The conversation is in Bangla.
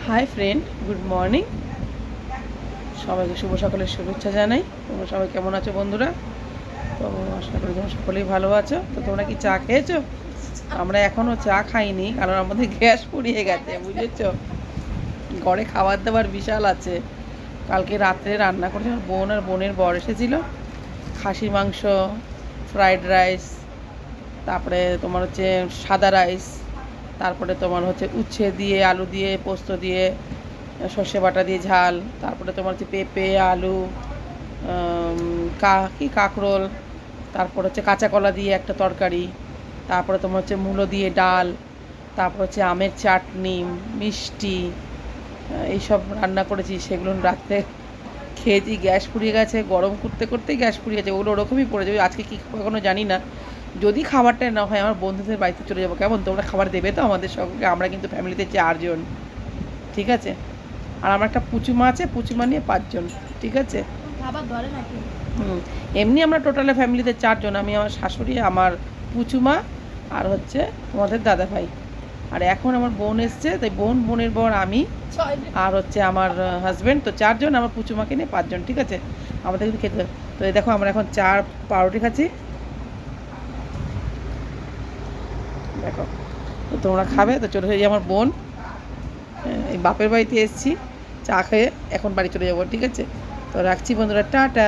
Hi friend, good morning. সবাইকে শুভ সকালের শুভেচ্ছা জানাই। তোমরা সবাই কেমন আছো বন্ধুরা? তো আশা করি তোমরা সকলেই ভালো আছো। তো তোমরা কি চা খেয়েছো? আমরা এখনও চা খাইনি, কারণ আমাদের গ্যাস ফুরিয়ে গেছে, বুঝেছো। ঘরে খাবার দাবার বিশাল আছে। কালকে রাত্রে রান্না করেছে আমার বোন আর বোনের বর এসেছিলো। খাসির মাংস, ফ্রাইড রাইস, তারপরে তোমার হচ্ছে সাদা রাইস, তারপরে তোমার হচ্ছে উচ্ছে দিয়ে, আলু দিয়ে, পোস্ত দিয়ে, সর্ষে বাটা দিয়ে ঝাল, তারপরে তোমার হচ্ছে পেঁপে, আলু, কাঁকরোল, তারপর হচ্ছে কাঁচা কলা দিয়ে একটা তরকারি, তারপরে তোমার হচ্ছে মূলো দিয়ে ডাল, তারপর হচ্ছে আমের চাটনি, মিষ্টি, এইসব রান্না করেছি। সেগুলো রাত্রে খেয়েছি, গ্যাস ফুরিয়ে গেছে। গরম করতে করতেই গ্যাস ফুরিয়ে গেছে। ওগুলো ওরকমই পড়ে যাবে। আজকে কী এখনও জানি না। যদি খাবারটা না হয়, আমার বন্ধুদের বাড়িতে চলে যাবো। কেমন, তোমরা খাবার দেবে তো আমাদের সঙ্গে? আমরা কিন্তু ফ্যামিলিতে 4 জন, ঠিক আছে। আর আমার একটা পুচুমা আছে, পুচুমা নিয়ে 5 জন, ঠিক আছে। এমনি আমরা টোটালে ফ্যামিলিতে 4 জন। আমি, আমার শাশুড়ি, আমার পুচুমা, আর হচ্ছে আমাদের দাদা ভাই। আর এখন আমার বোন এসছে, তাই বোনের বর, আমি, আর হচ্ছে আমার হাজব্যান্ড। তো 4 জন, আমার পুচুমাকে নিয়ে 5 জন, ঠিক আছে। আমাদের কিন্তু খেতে। তো এই দেখো, আমরা এখন পাউরুটি খাচ্ছি, দেখো। তো তোমরা খাবে তো চলে যাই। আমার বোন, এই বাপের বাড়িতে এসেছি, চা খেয়ে এখন বাড়ি চলে যাবো, ঠিক আছে। তো রাখছি বন্ধুরা, টাটা।